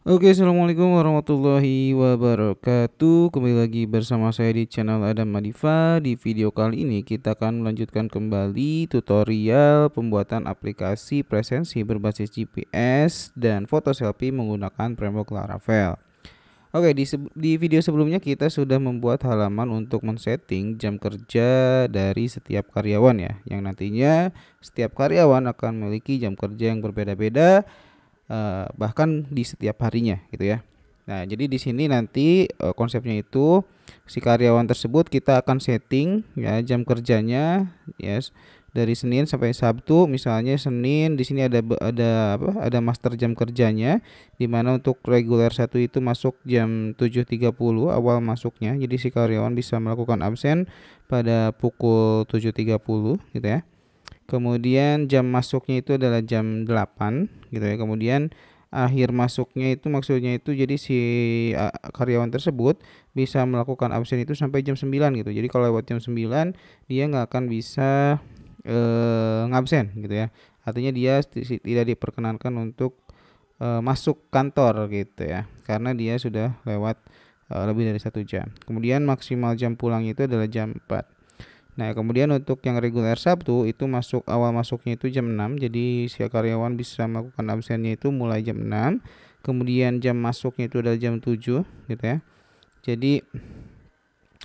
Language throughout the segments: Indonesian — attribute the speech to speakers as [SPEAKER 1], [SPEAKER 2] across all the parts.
[SPEAKER 1] Oke, assalamualaikum warahmatullahi wabarakatuh. Kembali lagi bersama saya di channel Adam Madifa. Di video kali ini kita akan melanjutkan kembali tutorial pembuatan aplikasi presensi berbasis GPS dan foto selfie menggunakan framework Laravel. Oke, di video sebelumnya kita sudah membuat halaman untuk men-setting jam kerja dari setiap karyawan ya, yang nantinya setiap karyawan akan memiliki jam kerja yang berbeda-beda, bahkan di setiap harinya gitu ya. Nah, jadi di sini nanti konsepnya itu si karyawan tersebut kita akan setting ya jam kerjanya, yes, dari Senin sampai Sabtu. Misalnya Senin di sini ada master jam kerjanya, di mana untuk reguler 1 itu masuk jam 7.30 awal masuknya. Jadi si karyawan bisa melakukan absen pada pukul 7.30 gitu ya. Kemudian jam masuknya itu adalah jam 8 gitu ya. Kemudian akhir masuknya itu maksudnya itu jadi si karyawan tersebut bisa melakukan absen itu sampai jam 9 gitu. Jadi kalau lewat jam 9 dia nggak akan bisa ngabsen gitu ya. Artinya dia tidak diperkenankan untuk masuk kantor gitu ya. Karena dia sudah lewat lebih dari 1 jam. Kemudian maksimal jam pulang itu adalah jam 4. Nah, kemudian untuk yang reguler Sabtu itu awal masuknya itu jam 6. Jadi si karyawan bisa melakukan absennya itu mulai jam 6. Kemudian jam masuknya itu adalah jam 7 gitu ya. Jadi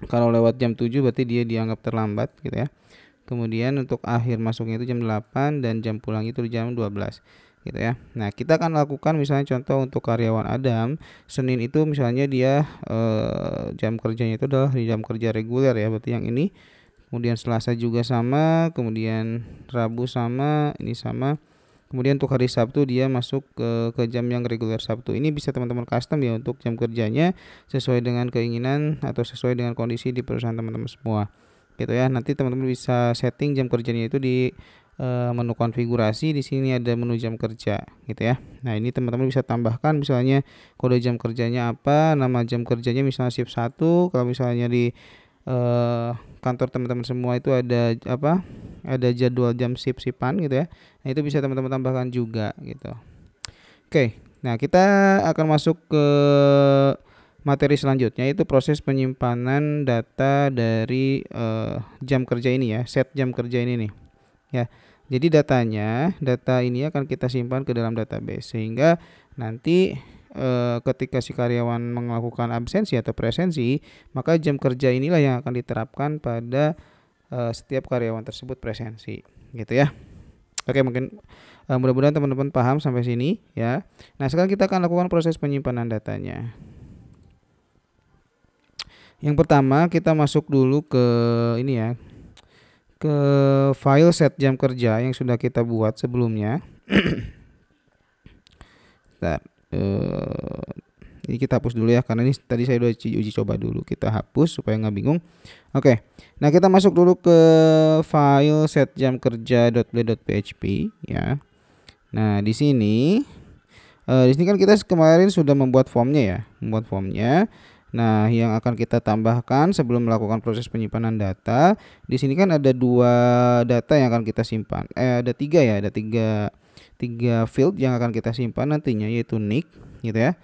[SPEAKER 1] kalau lewat jam 7 berarti dia dianggap terlambat gitu ya. Kemudian untuk akhir masuknya itu jam 8 dan jam pulang itu jam 12 gitu ya. Nah, kita akan lakukan misalnya contoh untuk karyawan Adam, Senin itu misalnya dia jam kerjanya itu adalah di jam kerja reguler ya, berarti yang ini. Kemudian Selasa juga sama, kemudian Rabu sama, ini sama. Kemudian untuk hari Sabtu dia masuk ke jam yang reguler Sabtu. Ini bisa teman-teman custom ya untuk jam kerjanya sesuai dengan keinginan atau sesuai dengan kondisi di perusahaan teman-teman semua. Gitu ya. Nanti teman-teman bisa setting jam kerjanya itu di menu konfigurasi. Di sini ada menu jam kerja gitu ya. Nah, ini teman-teman bisa tambahkan misalnya kode jam kerjanya apa, nama jam kerjanya misalnya shift 1. Kalau misalnya di kantor teman-teman semua itu ada jadwal jam shift-shiftan gitu ya. Nah, itu bisa teman-teman tambahkan juga gitu. Oke, nah kita akan masuk ke materi selanjutnya, yaitu proses penyimpanan data dari jam kerja ini ya, set jam kerja ini nih ya. Jadi data ini akan kita simpan ke dalam database sehingga nanti ketika si karyawan melakukan absensi atau presensi, maka jam kerja inilah yang akan diterapkan pada setiap karyawan tersebut presensi gitu ya. Oke, mungkin mudah-mudahan teman-teman paham sampai sini ya. Nah, sekarang kita akan lakukan proses penyimpanan datanya. Yang pertama kita masuk dulu ke ini ya, ke file set jam kerja yang sudah kita buat sebelumnya. Bentar, ini kita hapus dulu ya, karena ini tadi saya udah uji coba dulu. Kita hapus supaya nggak bingung. Oke, nah kita masuk dulu ke file set jam kerja.play.php ya. Nah, di sini kan kita kemarin sudah membuat formnya ya, Nah, yang akan kita tambahkan sebelum melakukan proses penyimpanan data, di sini kan ada 2 data yang akan kita simpan. Ada 3 ya, ada tiga field yang akan kita simpan nantinya, yaitu nick gitu ya.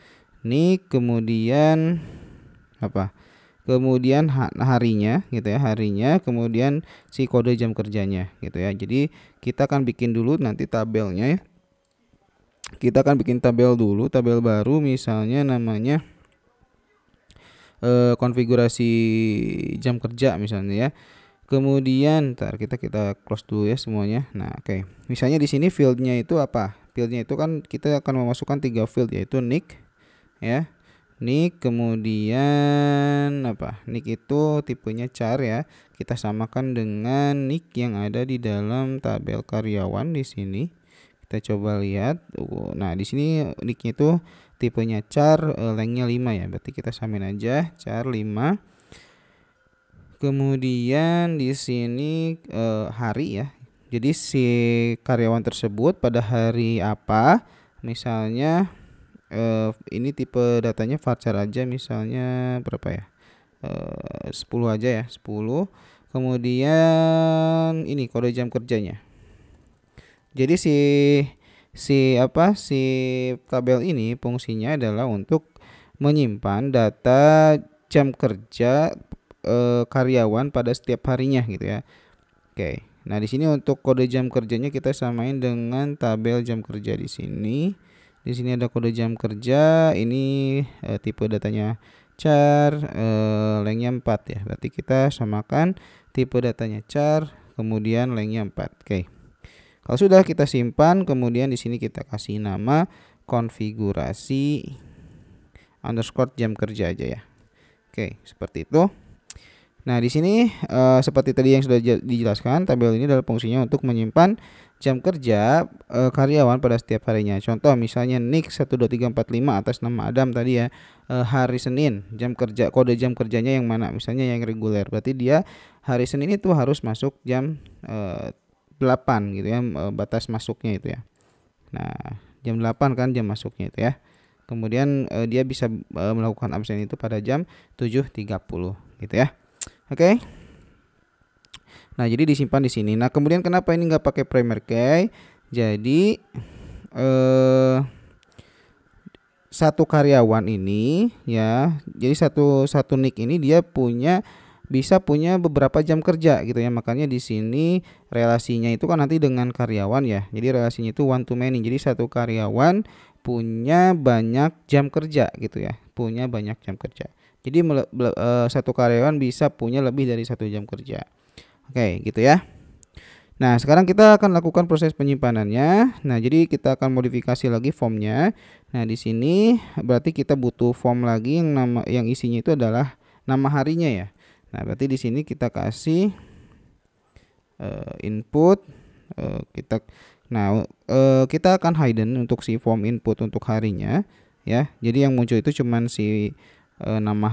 [SPEAKER 1] Nick, kemudian apa? Kemudian harinya gitu ya, kemudian si kode jam kerjanya gitu ya. Jadi kita akan bikin dulu nanti tabelnya ya. Kita akan bikin tabel dulu, tabel baru misalnya namanya konfigurasi jam kerja misalnya ya. Kemudian ntar kita close dulu ya semuanya. Nah, oke. Misalnya di sini fieldnya itu apa? Fieldnya itu kan kita akan memasukkan 3 field, yaitu nick ya. Nick, kemudian apa? Nick itu tipenya char ya. Kita samakan dengan nick yang ada di dalam tabel karyawan di sini. Kita coba lihat. Nah, di sini nicknya itu tipenya char, lengthnya 5 ya. Berarti kita samain aja char 5. Kemudian di sini hari ya. Jadi si karyawan tersebut pada hari apa? Misalnya ini tipe datanya varchar aja, misalnya berapa ya? 10 aja ya, 10. Kemudian ini kode jam kerjanya. Jadi si si tabel ini fungsinya adalah untuk menyimpan data jam kerja karyawan pada setiap harinya gitu ya. Oke. Nah, di sini untuk kode jam kerjanya kita samain dengan tabel jam kerja di sini. Di sini ada kode jam kerja, ini tipe datanya char, lengthnya 4 ya. Berarti kita samakan tipe datanya char, kemudian lengthnya 4. Oke. Kalau sudah kita simpan, kemudian di sini kita kasih nama konfigurasi underscore jam kerja aja ya. Oke, seperti itu. Nah, di sini seperti tadi yang sudah dijelaskan, tabel ini adalah fungsinya untuk menyimpan jam kerja karyawan pada setiap harinya. Contoh misalnya NIK 12345 atas nama Adam tadi ya, hari Senin, jam kerja kode jam kerjanya yang mana? Misalnya yang reguler. Berarti dia hari Senin itu harus masuk jam 8 gitu ya, batas masuknya itu ya. Nah, jam 8 kan jam masuknya itu ya. Kemudian dia bisa melakukan absen itu pada jam 7.30 gitu ya. Oke. Nah, jadi disimpan di sini. Nah, kemudian kenapa ini nggak pakai primary key? Jadi satu karyawan ini ya, jadi satu nick ini dia bisa punya beberapa jam kerja gitu ya. Makanya di sini relasinya itu kan nanti dengan karyawan ya. Jadi relasinya itu one to many. Jadi satu karyawan punya banyak jam kerja gitu ya. Punya banyak jam kerja. Jadi satu karyawan bisa punya lebih dari 1 jam kerja. Oke, gitu ya. Nah, sekarang kita akan lakukan proses penyimpanannya. Nah, jadi kita akan modifikasi lagi formnya. Nah, di sini berarti kita butuh form lagi yang isinya itu adalah nama harinya ya. Nah, berarti di sini kita kasih input kita akan hidden untuk si form input untuk harinya ya. Jadi yang muncul itu cuman si nama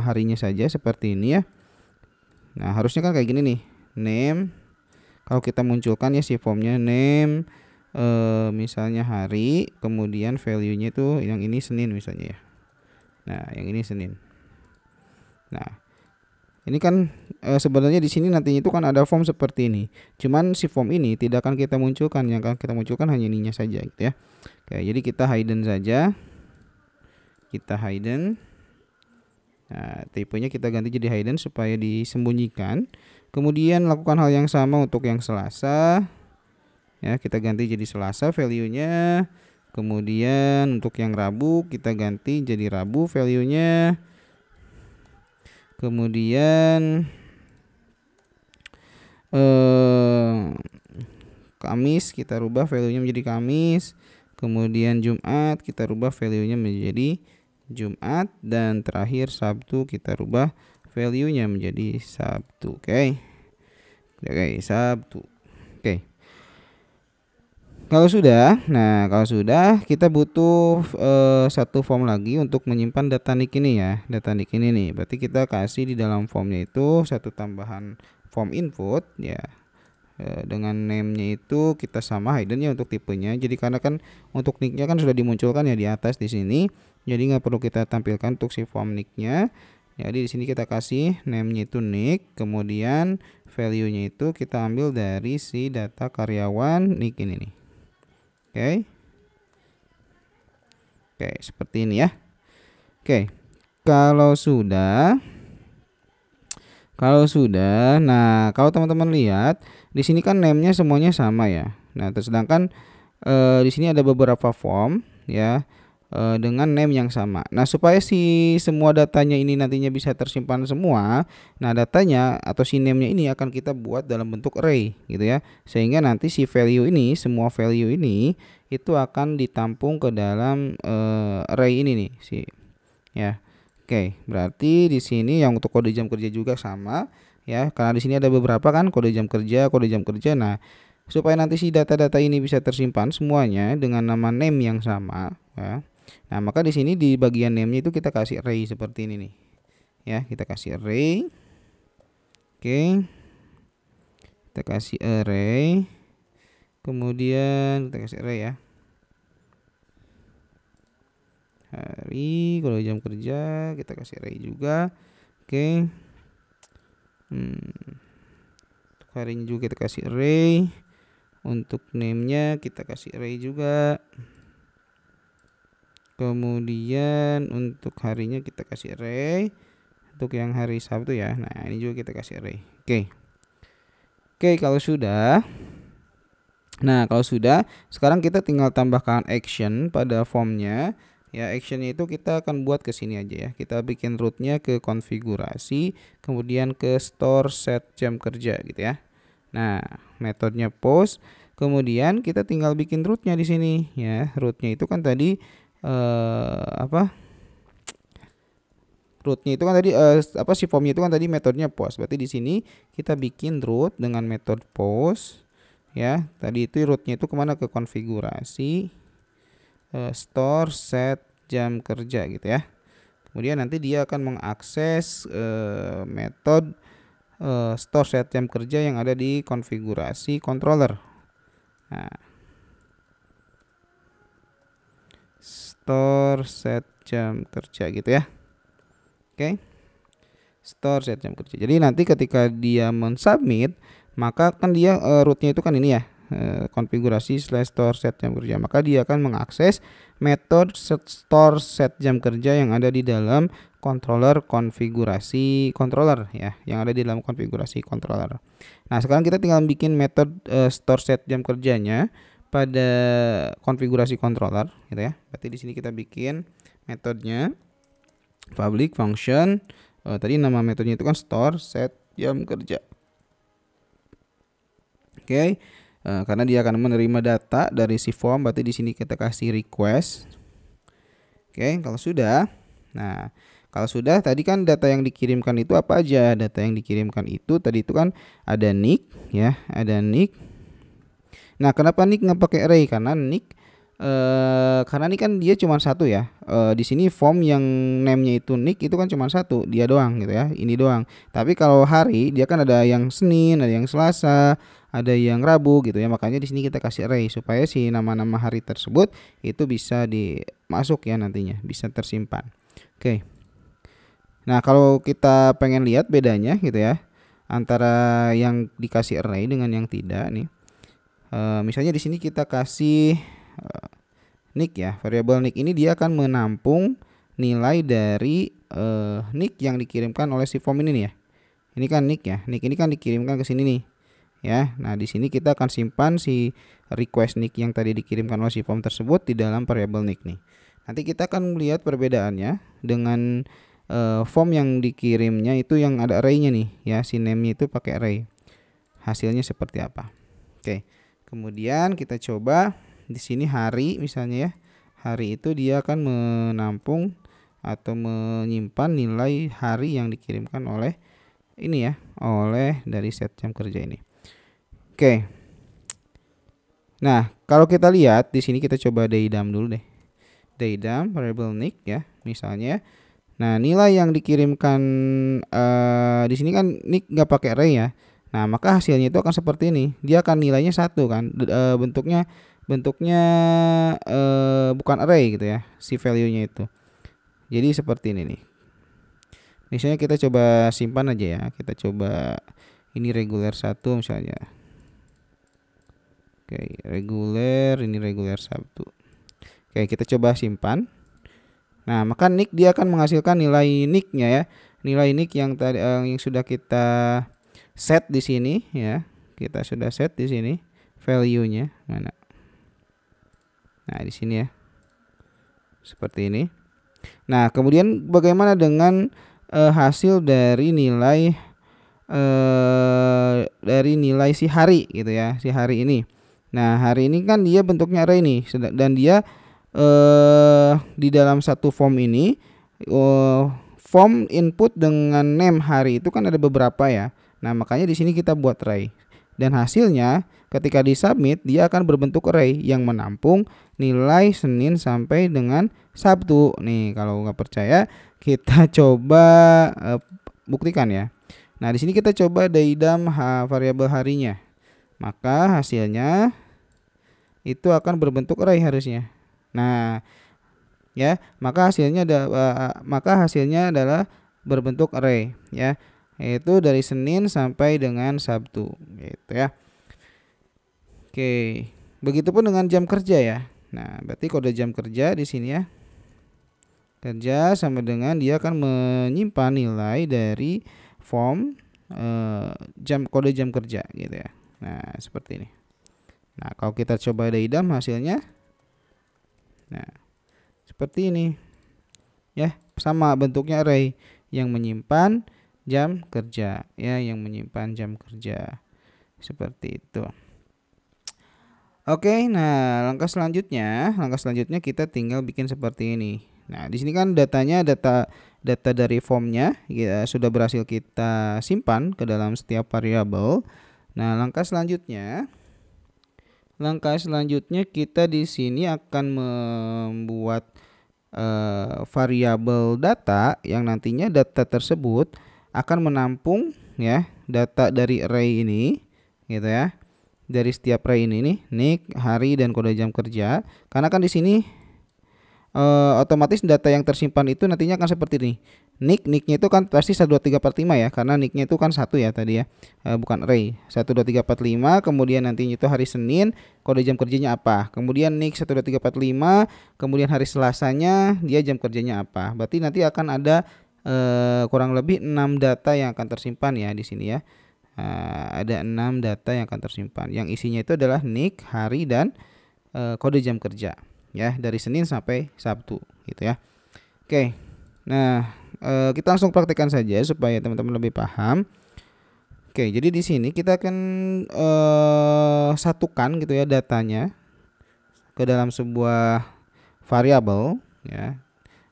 [SPEAKER 1] harinya saja seperti ini ya. Nah, harusnya kan kayak gini nih, name. Kalau kita munculkan ya si formnya name, misalnya hari, kemudian value-nya itu yang ini Senin misalnya ya. Nah, yang ini Senin. Nah, ini kan sebenarnya di sini nantinya itu kan ada form seperti ini. Cuman si form ini tidak akan kita munculkan, yang akan kita munculkan hanya ininya saja gitu ya. Oke, jadi kita hidden saja. Kita hidden. Nah, tipenya kita ganti jadi hidden supaya disembunyikan. Kemudian lakukan hal yang sama untuk yang Selasa. Ya, kita ganti jadi Selasa value-nya. Kemudian untuk yang Rabu kita ganti jadi Rabu value-nya. Kemudian Kamis kita rubah value-nya menjadi Kamis. Kemudian Jumat kita rubah value-nya menjadi Jumat, dan terakhir Sabtu kita rubah value-nya menjadi Sabtu. Oke. Sabtu. Oke. Kalau sudah kita butuh satu form lagi untuk menyimpan data nick ini ya. Data nick ini nih. Berarti kita kasih di dalam formnya itu satu tambahan form input ya. Dengan name-nya itu kita sama hidden-nya untuk tipenya. Jadi karena kan untuk nick-nya kan sudah dimunculkan ya di atas di sini. Jadi nggak perlu kita tampilkan untuk si form nick-nya. Jadi di sini kita kasih name-nya itu nick, kemudian value-nya itu kita ambil dari si data karyawan nick ini nih. Oke. Oke, seperti ini ya. Oke. Kalau sudah, nah kalau teman-teman lihat di sini kan name-nya semuanya sama ya. Nah, sedangkan di sini ada beberapa form ya dengan name yang sama. Nah, supaya si semua datanya ini nantinya bisa tersimpan semua, nah datanya atau si name-nya ini akan kita buat dalam bentuk array gitu ya. Sehingga nanti si value ini, semua value ini itu akan ditampung ke dalam array ini nih ya. Oke, berarti di sini yang untuk kode jam kerja juga sama ya, karena di sini ada beberapa kan kode jam kerja. Nah, supaya nanti si data-data ini bisa tersimpan semuanya dengan nama name yang sama ya. Nah, maka di sini di bagian name-nya itu kita kasih array seperti ini nih. Ya, kita kasih array. Oke. Kita kasih array. Kemudian kita kasih array ya. Hari, kalau jam kerja kita kasih array juga. Oke. Untuk harinya juga kita kasih array. Untuk name-nya kita kasih array juga. Kemudian untuk harinya kita kasih array. Untuk yang hari Sabtu ya. Nah, ini juga kita kasih array. Oke, kalau sudah. Nah, kalau sudah, sekarang kita tinggal tambahkan action pada formnya. Ya, actionnya itu kita akan buat ke sini aja ya. Kita bikin rootnya ke konfigurasi, kemudian ke store set jam kerja gitu ya. Nah, metodenya post, kemudian kita tinggal bikin rootnya di sini ya. Rootnya itu kan tadi rootnya itu kan tadi si formnya itu kan tadi metodenya post. Berarti di sini kita bikin root dengan metode post. Ya, tadi itu rootnya itu kemana? Ke konfigurasi, store set jam kerja gitu ya. Kemudian nanti dia akan mengakses metode store set jam kerja yang ada di konfigurasi controller. Nah, store set jam kerja gitu ya. Oke, store set jam kerja. Jadi nanti ketika dia mensubmit, maka kan dia rootnya itu kan ini ya, konfigurasi / store set jam kerja, maka dia akan mengakses metode store set jam kerja yang ada di dalam controller konfigurasi controller ya, yang ada di dalam konfigurasi controller. Nah, sekarang kita tinggal bikin metode store set jam kerjanya pada konfigurasi controller gitu ya. Berarti di sini kita bikin metodenya public function, tadi nama metodenya itu kan store set jam kerja. Oke, karena dia akan menerima data dari si form, berarti di sini kita kasih request. Oke, kalau sudah, nah kalau sudah tadi kan data yang dikirimkan itu apa aja? Data yang dikirimkan itu tadi itu kan ada nick ya, ada nick. Nah, kenapa nick nggak pakai array? Karena nick ini kan dia cuma satu ya. Di sini form yang name-nya itu nick itu kan cuma satu, dia doang gitu ya, ini doang. Tapi kalau hari dia kan ada yang Senin, ada yang Selasa, ada yang Rabu gitu ya. Makanya di sini kita kasih array supaya si nama-nama hari tersebut itu bisa dimasuk ya, nantinya bisa tersimpan. Oke. Nah, kalau kita pengen lihat bedanya gitu ya antara yang dikasih array dengan yang tidak nih. Misalnya di sini kita kasih nick ya, variabel nick ini dia akan menampung nilai dari nick yang dikirimkan oleh si form ini nih ya. Ini kan nick ya, nick ini kan dikirimkan ke sini nih ya. Nah, di sini kita akan simpan si request nick yang tadi dikirimkan oleh si form tersebut di dalam variabel nick nih. Nanti kita akan melihat perbedaannya dengan form yang dikirimnya itu yang ada array-nya nih ya, si name-nya itu pakai array. Hasilnya seperti apa? Oke. Kemudian kita coba di sini hari misalnya ya. Hari itu dia akan menampung atau menyimpan nilai hari yang dikirimkan oleh ini ya, oleh dari set jam kerja ini. Oke. Nah, kalau kita lihat di sini kita coba daydum dulu deh. Daydum variable nick ya, misalnya. Nah, nilai yang dikirimkan di sini kan nick nggak pakai array ya. Nah, maka hasilnya itu akan seperti ini. Dia akan nilainya satu kan, bentuknya bukan array gitu ya, si value-nya itu. Jadi seperti ini nih. Misalnya kita coba simpan aja ya. Kita coba ini reguler 1 misalnya. Oke, reguler, ini reguler 1. Oke, kita coba simpan. Nah, maka nick dia akan menghasilkan nilai nick-nya ya. Nilai nick yang tadi yang sudah kita set di sini ya. Kita sudah set di sini value-nya mana? Nah, di sini ya. Seperti ini. Nah, kemudian bagaimana dengan hasil dari nilai si hari gitu ya, si hari ini. Nah, hari ini kan dia bentuknya array nih, dan dia di dalam satu form ini form input dengan name hari itu kan ada beberapa ya. Nah, makanya di sini kita buat array. Dan hasilnya ketika disubmit dia akan berbentuk array yang menampung nilai Senin sampai dengan Sabtu. Nih, kalau nggak percaya kita coba buktikan ya. Nah, di sini kita coba daydum variabel harinya. Maka hasilnya itu akan berbentuk array harusnya. Nah, ya, maka hasilnya adalah berbentuk array ya, yaitu dari Senin sampai dengan Sabtu gitu ya. Oke, begitupun dengan jam kerja ya. Nah, berarti kode jam kerja di sini ya. Kerja sama dengan dia akan menyimpan nilai dari form kode jam kerja gitu ya. Nah, seperti ini. Nah, kalau kita coba idam hasilnya, nah seperti ini ya, sama bentuknya array yang menyimpan jam kerja ya, yang menyimpan jam kerja seperti itu. Oke, nah langkah selanjutnya kita tinggal bikin seperti ini. Nah, di sini kan data dari formnya ya, sudah berhasil kita simpan ke dalam setiap variabel. Nah, langkah selanjutnya kita di sini akan membuat variabel data yang nantinya data tersebut akan menampung ya data dari array ini gitu ya. Dari setiap array ini nih, nick, hari dan kode jam kerja. Karena kan di sini otomatis data yang tersimpan itu nantinya akan seperti ini. Nicknya itu kan pasti 1 2 3 4 5 ya, karena nicknya itu kan satu ya tadi ya, bukan array. 1 2 3 4 5, kemudian nantinya itu hari Senin, kode jam kerjanya apa. Kemudian nick 1 2 3 4 5, kemudian hari Selasanya dia jam kerjanya apa. Berarti nanti akan ada kurang lebih 6 data yang akan tersimpan ya di sini ya. Ada 6 data yang akan tersimpan, yang isinya itu adalah nick, hari dan kode jam kerja ya, dari Senin sampai Sabtu gitu ya. Oke, nah kita langsung praktekkan saja supaya teman-teman lebih paham. Oke, jadi di sini kita akan satukan gitu ya datanya ke dalam sebuah variabel ya.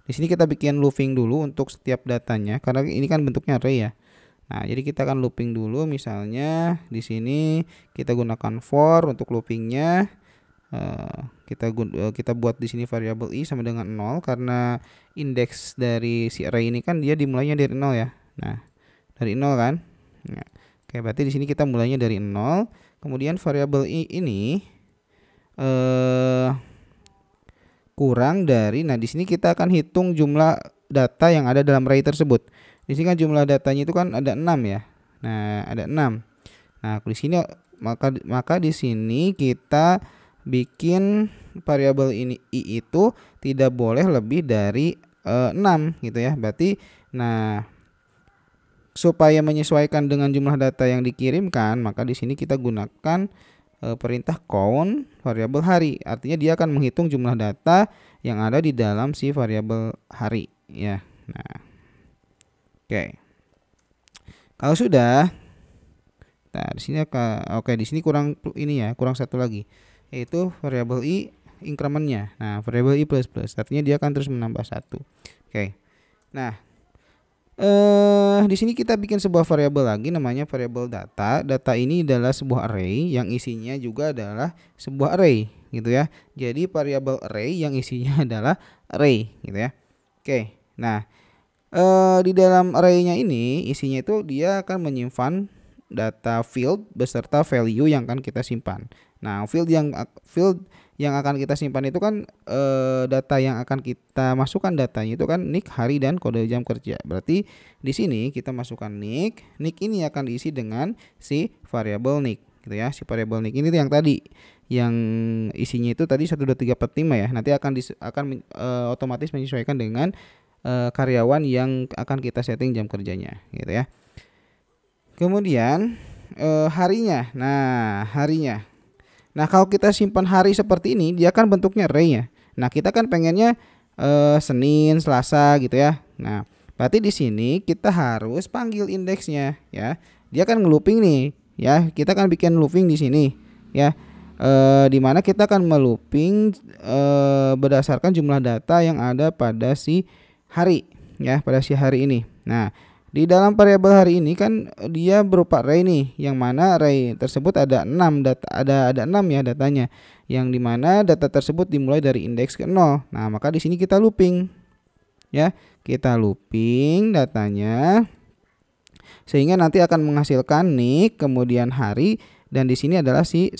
[SPEAKER 1] Di sini kita bikin looping dulu untuk setiap datanya karena ini kan bentuknya array ya. Nah, jadi kita akan looping dulu, misalnya di sini kita gunakan for untuk loopingnya. Kita buat di sini variabel i sama dengan 0 karena indeks dari si array ini kan dia dimulainya dari 0 ya. Nah, dari 0 kan. Nah, oke, berarti di sini kita mulainya dari 0. Kemudian variabel i ini kurang dari, nah di sini kita akan hitung jumlah data yang ada dalam array tersebut. Di sini kan jumlah datanya itu kan ada 6 ya. Nah, ada 6. Nah, di sini maka di sini kita bikin variabel ini i itu tidak boleh lebih dari 6 gitu ya. Berarti nah supaya menyesuaikan dengan jumlah data yang dikirimkan, maka di sini kita gunakan perintah count variabel hari. Artinya dia akan menghitung jumlah data yang ada di dalam si variabel hari ya. Nah, oke. Kalau sudah, nah di sini di sini kurang ini ya, kurang satu lagi, yaitu variabel i incrementnya. Nah, variabel i plus plus, artinya dia akan terus menambah 1. Oke. Nah, di sini kita bikin sebuah variabel lagi namanya variabel data. Data ini adalah sebuah array yang isinya juga adalah sebuah array gitu ya. Jadi variabel array yang isinya adalah array gitu ya. Oke. Nah, di dalam arraynya ini isinya itu dia akan menyimpan data field beserta value yang akan kita simpan. Nah, field yang akan kita simpan itu kan data yang akan kita masukkan datanya itu kan nick, hari dan kode jam kerja. Berarti di sini kita masukkan nick ini akan diisi dengan si variabel nick gitu ya. Si variabel nick ini yang tadi yang isinya itu tadi 1 2 3 4 5 ya. Nanti akan otomatis menyesuaikan dengan karyawan yang akan kita setting jam kerjanya gitu ya. Kemudian harinya. Nah, harinya. Nah, kalau kita simpan hari seperti ini, dia kan bentuknya array ya. Nah, kita kan pengennya Senin, Selasa gitu ya. Nah, berarti di sini kita harus panggil indeksnya ya. Dia kan ngelooping nih ya. Kita kan bikin looping di sini ya. Dimana kita akan melooping berdasarkan jumlah data yang ada pada si hari ya, pada si hari ini. Nah, di dalam variabel hari ini kan dia berupa array nih, yang mana array tersebut ada 6 data, ada 6 ya datanya, yang dimana data tersebut dimulai dari indeks ke 0. Nah, maka di sini kita looping ya, kita looping datanya sehingga nanti akan menghasilkan nick, kemudian hari, dan di sini adalah si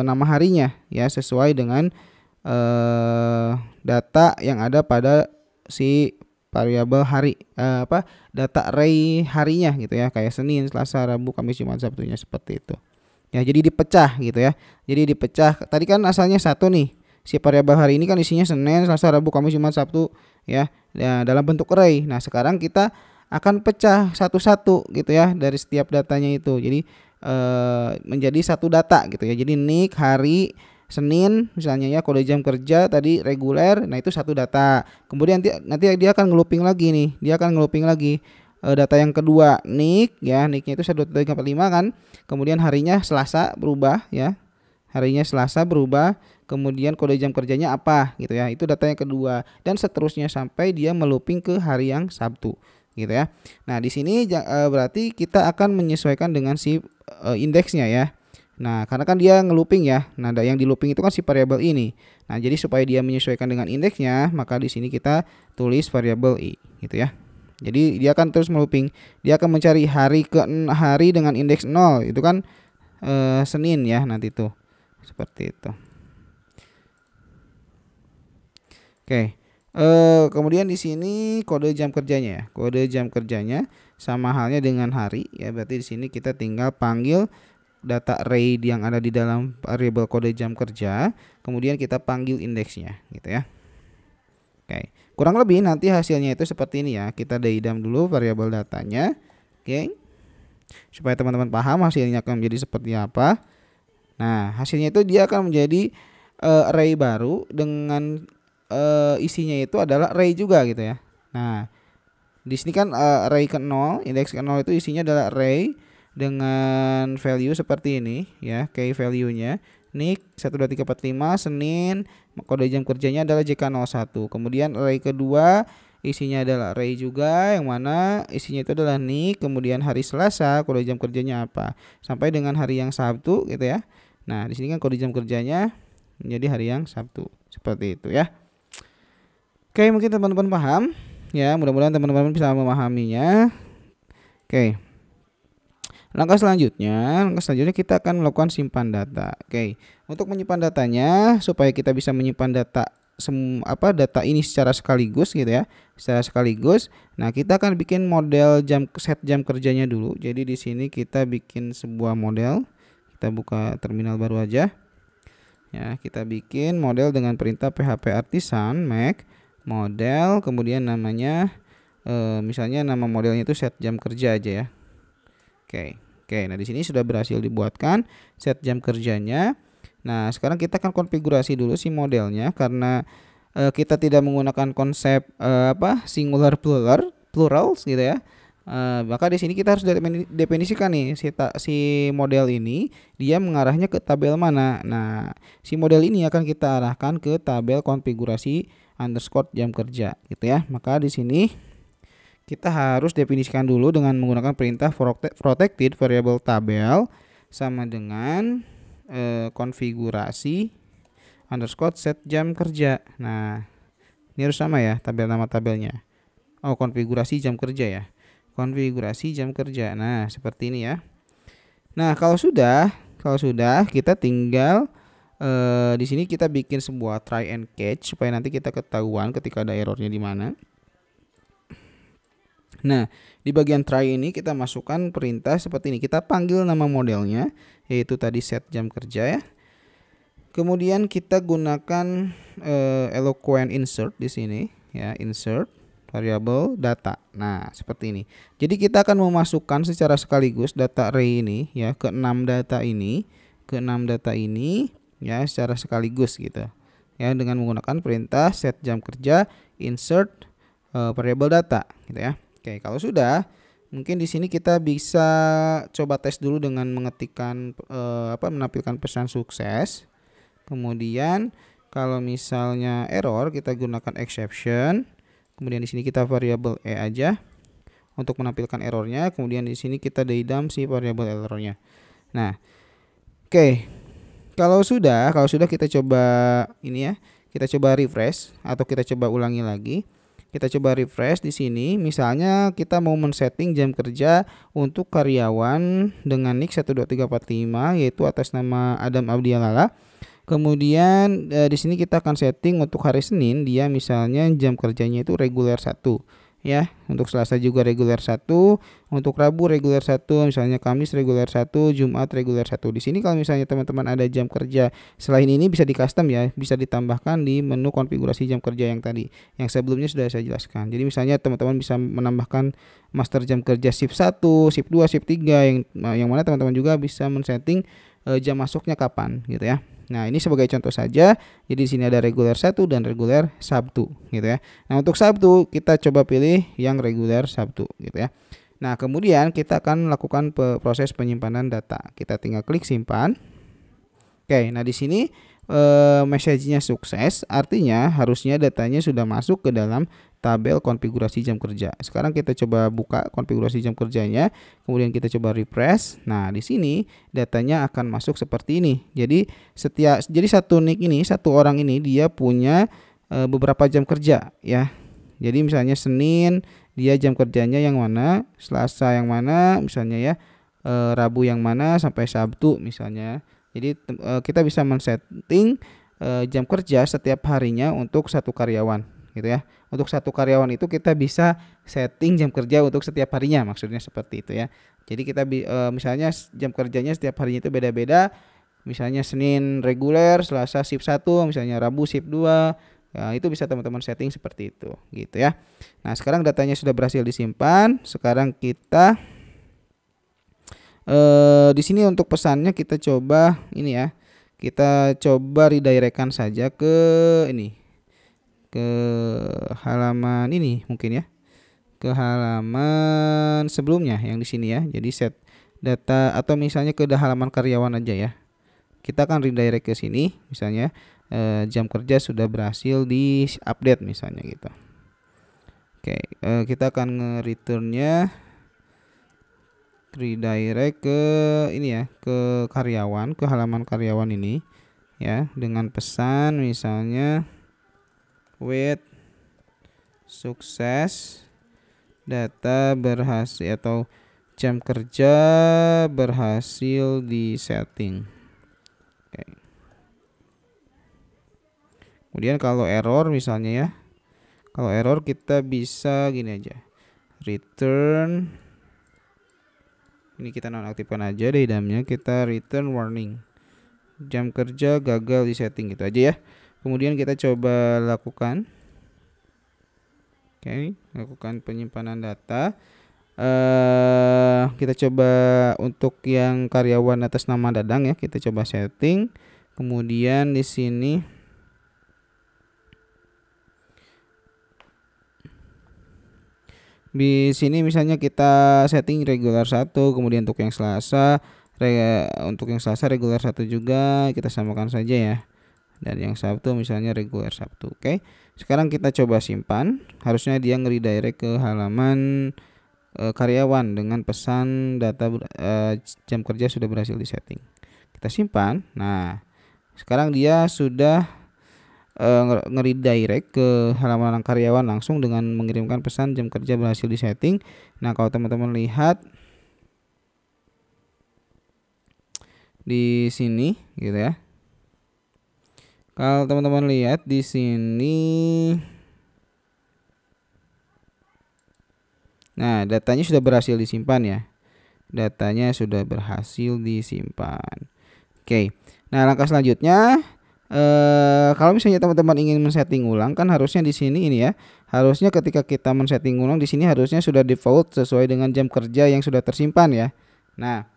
[SPEAKER 1] nama harinya ya, sesuai dengan data yang ada pada si variabel hari data array harinya gitu ya, kayak Senin, Selasa, Rabu, Kamis, Jumat, Sabtunya seperti itu. Ya, jadi dipecah gitu ya. Jadi dipecah. Tadi kan asalnya satu nih. Si variabel hari ini kan isinya Senin, Selasa, Rabu, Kamis, Jumat, Sabtu ya. Ya, dalam bentuk array. Nah, sekarang kita akan pecah satu-satu gitu ya dari setiap datanya itu. Jadi menjadi satu data gitu ya. Jadi nik, hari, Senin misalnya ya, kode jam kerja tadi reguler. Nah, itu satu data. Kemudian nanti dia akan ngeluping lagi nih. Dia akan ngeluping lagi data yang kedua nik ya, niknya itu 12345 kan. Kemudian harinya Selasa berubah ya. Harinya Selasa berubah, kemudian kode jam kerjanya apa gitu ya. Itu data yang kedua dan seterusnya sampai dia meluping ke hari yang Sabtu gitu ya. Nah, di sini berarti kita akan menyesuaikan dengan si indeksnya ya. Nah, karena kan dia ngelooping ya. Nah, yang di looping itu kan si variabel ini. Nah, jadi supaya dia menyesuaikan dengan indeksnya, maka di sini kita tulis variabel i gitu ya. Jadi dia akan terus melooping. Dia akan mencari hari dengan indeks 0. Itu kan Senin ya nanti tuh. Seperti itu. Oke. Kemudian di sini kode jam kerjanya ya. Kode jam kerjanya sama halnya dengan hari ya. Berarti di sini kita tinggal panggil data array yang ada di dalam variabel kode jam kerja, kemudian kita panggil indeksnya gitu ya. Oke. Kurang lebih nanti hasilnya itu seperti ini ya. Kita deidam dulu variabel datanya. Oke. Supaya teman-teman paham hasilnya akan menjadi seperti apa. Nah, hasilnya itu dia akan menjadi array baru dengan isinya itu adalah array juga gitu ya. Nah, di sini kan array ke 0, indeks ke 0 itu isinya adalah array dengan value seperti ini ya, key value-nya. Nik 12345 Senin, kode jam kerjanya adalah JK01. Kemudian array kedua isinya adalah array juga yang mana isinya itu adalah nik, kemudian hari Selasa kode jam kerjanya apa sampai dengan hari yang Sabtu gitu ya. Nah, di sini kan kode jam kerjanya menjadi hari yang Sabtu. Seperti itu ya. Oke, mungkin teman-teman paham ya, mudah-mudahan teman-teman bisa memahaminya. Oke. Langkah selanjutnya kita akan melakukan simpan data. Oke, untuk menyimpan datanya supaya kita bisa menyimpan data data ini secara sekaligus gitu ya, secara sekaligus. Nah, kita akan bikin model set jam kerjanya dulu. Jadi di sini kita bikin sebuah model. Kita buka terminal baru aja. Ya, kita bikin model dengan perintah php artisan make model, kemudian namanya misalnya nama modelnya itu set jam kerja aja ya. Oke, nah di sini sudah berhasil dibuatkan set jam kerjanya. Nah, sekarang kita akan konfigurasi dulu si modelnya karena kita tidak menggunakan konsep singular plurals gitu ya. Maka di sini kita harus definisikan nih si model ini dia mengarahnya ke tabel mana. Nah, si model ini akan kita arahkan ke tabel konfigurasi underscore jam kerja gitu ya. Maka di sini kita harus definisikan dulu dengan menggunakan perintah protected variable tabel sama dengan konfigurasi underscore set jam kerja. Nah, ini harus sama ya nama tabelnya. Oh, konfigurasi jam kerja ya. Konfigurasi jam kerja. Nah, seperti ini ya. Nah, kalau sudah kita tinggal di sini kita bikin sebuah try and catch supaya nanti kita ketahuan ketika ada errornya di mana. Nah, di bagian try ini kita masukkan perintah seperti ini. Kita panggil nama modelnya, yaitu tadi set jam kerja ya. Kemudian kita gunakan eloquent insert di sini ya, insert variable data. Nah, seperti ini. Jadi kita akan memasukkan secara sekaligus data array ini ya ke 6 data ini, ya secara sekaligus gitu. Ya, dengan menggunakan perintah set jam kerja insert variable data gitu ya. Oke, kalau sudah, mungkin di sini kita bisa coba tes dulu dengan mengetikkan menampilkan pesan sukses. Kemudian kalau misalnya error kita gunakan exception. Kemudian di sini kita variabel e aja untuk menampilkan errornya. Kemudian di sini kita deidam si variabel errornya. Nah, oke. Kalau sudah kita coba ini ya. Kita coba refresh atau kita coba ulangi lagi. Kita coba refresh di sini. Misalnya kita mau men-setting jam kerja untuk karyawan dengan nick 12345 yaitu atas nama Adam Abdialala. Kemudian di sini kita akan setting untuk hari Senin dia misalnya jam kerjanya itu reguler 1 ya. Untuk Selasa juga reguler 1, untuk Rabu reguler 1, misalnya Kamis reguler 1, Jumat reguler 1. Di sini kalau misalnya teman-teman ada jam kerja selain ini bisa di custom ya, bisa ditambahkan di menu konfigurasi jam kerja yang tadi, yang sebelumnya sudah saya jelaskan. Jadi misalnya teman-teman bisa menambahkan master jam kerja shift 1, shift 2, shift 3 yang mana teman-teman juga bisa men-setting jam masuknya kapan gitu ya. Nah, ini sebagai contoh saja. Jadi di sini ada reguler 1 dan reguler Sabtu gitu ya. Nah, untuk Sabtu kita coba pilih yang reguler Sabtu gitu ya. Nah, kemudian kita akan melakukan proses penyimpanan data. Kita tinggal klik simpan. Oke, nah di sini message-nya sukses, artinya harusnya datanya sudah masuk ke dalam tabel konfigurasi jam kerja. Sekarang kita coba buka konfigurasi jam kerjanya, kemudian kita coba refresh. Nah, di sini datanya akan masuk seperti ini. Jadi satu nick ini, satu orang ini dia punya beberapa jam kerja ya. Jadi misalnya Senin dia jam kerjanya yang mana, Selasa yang mana misalnya ya, Rabu yang mana sampai Sabtu misalnya. Jadi kita bisa men-setting jam kerja setiap harinya untuk satu karyawan gitu ya. Untuk satu karyawan itu kita bisa setting jam kerja untuk setiap harinya, maksudnya seperti itu ya. Jadi kita misalnya jam kerjanya setiap harinya itu beda-beda. Misalnya Senin reguler, Selasa shift 1, misalnya Rabu shift 2. Ya, itu bisa teman-teman setting seperti itu gitu ya. Nah, sekarang datanya sudah berhasil disimpan. Sekarang kita di sini untuk pesannya kita coba ini ya. Kita coba redirectkan saja ke ini. Ke halaman ini mungkin ya. Ke halaman sebelumnya yang di sini ya. Jadi set data atau misalnya ke halaman karyawan aja ya. Kita akan redirect ke sini misalnya jam kerja sudah berhasil di update misalnya gitu. Oke, kita akan nge-returnnya redirect ke ini ya, ke karyawan, ke halaman karyawan ini ya, dengan pesan misalnya with sukses data berhasil atau jam kerja berhasil di setting. Oke. Kemudian kalau error misalnya ya, kalau error kita bisa gini aja, return. Ini kita nonaktifkan aja deh idamnya, kita return warning jam kerja gagal di setting gitu aja ya. Kemudian kita coba lakukan lakukan penyimpanan data. Kita coba untuk yang karyawan atas nama Dadang ya, kita coba setting. Kemudian di sini misalnya kita setting regular 1, kemudian untuk yang Selasa regular 1 juga kita samakan saja ya. Dan yang Sabtu misalnya regular Sabtu. Oke. Sekarang kita coba simpan. Harusnya dia nge-redirect ke halaman karyawan dengan pesan data jam kerja sudah berhasil disetting. Kita simpan. Nah, sekarang dia sudah nge-redirect ke halaman karyawan langsung dengan mengirimkan pesan jam kerja berhasil disetting. Nah, kalau teman-teman lihat di sini gitu ya. Kalau teman-teman lihat di sini, nah datanya sudah berhasil disimpan ya. Datanya sudah berhasil disimpan. Oke. Nah, langkah selanjutnya kalau misalnya teman-teman ingin men-setting ulang kan harusnya di sini ini ya. Harusnya ketika kita men-setting ulang di sini harusnya sudah default sesuai dengan jam kerja yang sudah tersimpan ya. Nah,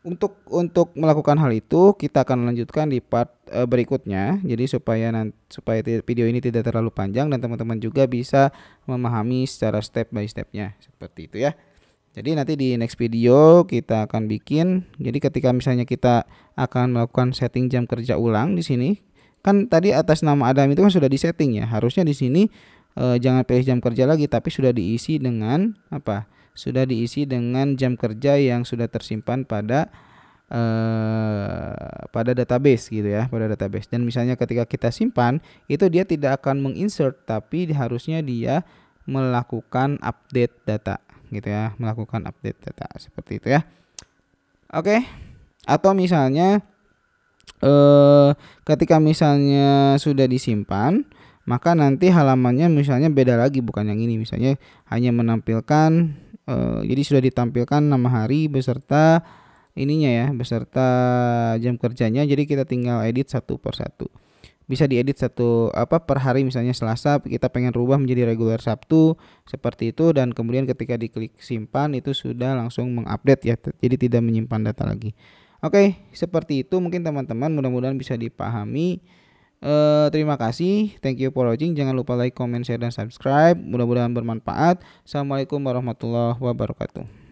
[SPEAKER 1] untuk melakukan hal itu kita akan lanjutkan di part berikutnya. Jadi supaya video ini tidak terlalu panjang dan teman-teman juga bisa memahami secara step by stepnya seperti itu ya. Jadi nanti di next video kita akan bikin. Jadi ketika misalnya kita akan melakukan setting jam kerja ulang di sini, kan tadi atas nama Adam itu kan sudah disetting ya. Harusnya di sini jangan pilih jam kerja lagi, tapi sudah diisi dengan apa? Sudah diisi dengan jam kerja yang sudah tersimpan pada database gitu ya, pada database. Dan misalnya ketika kita simpan itu dia tidak akan menginsert, tapi harusnya dia melakukan update data gitu ya, melakukan update data seperti itu ya. Oke. Atau misalnya ketika misalnya sudah disimpan, maka nanti halamannya misalnya beda lagi, bukan yang ini, misalnya hanya menampilkan jadi sudah ditampilkan nama hari beserta ininya ya, beserta jam kerjanya. Jadi kita tinggal edit satu per satu. Bisa diedit satu per hari, misalnya Selasa kita pengen rubah menjadi reguler Sabtu seperti itu, dan kemudian ketika diklik simpan itu sudah langsung mengupdate ya, jadi tidak menyimpan data lagi. Oke, seperti itu mungkin teman-teman, mudah-mudahan bisa dipahami. Terima kasih, thank you for watching. Jangan lupa like, comment, share, dan subscribe. Mudah-mudahan bermanfaat. Assalamualaikum warahmatullahi wabarakatuh.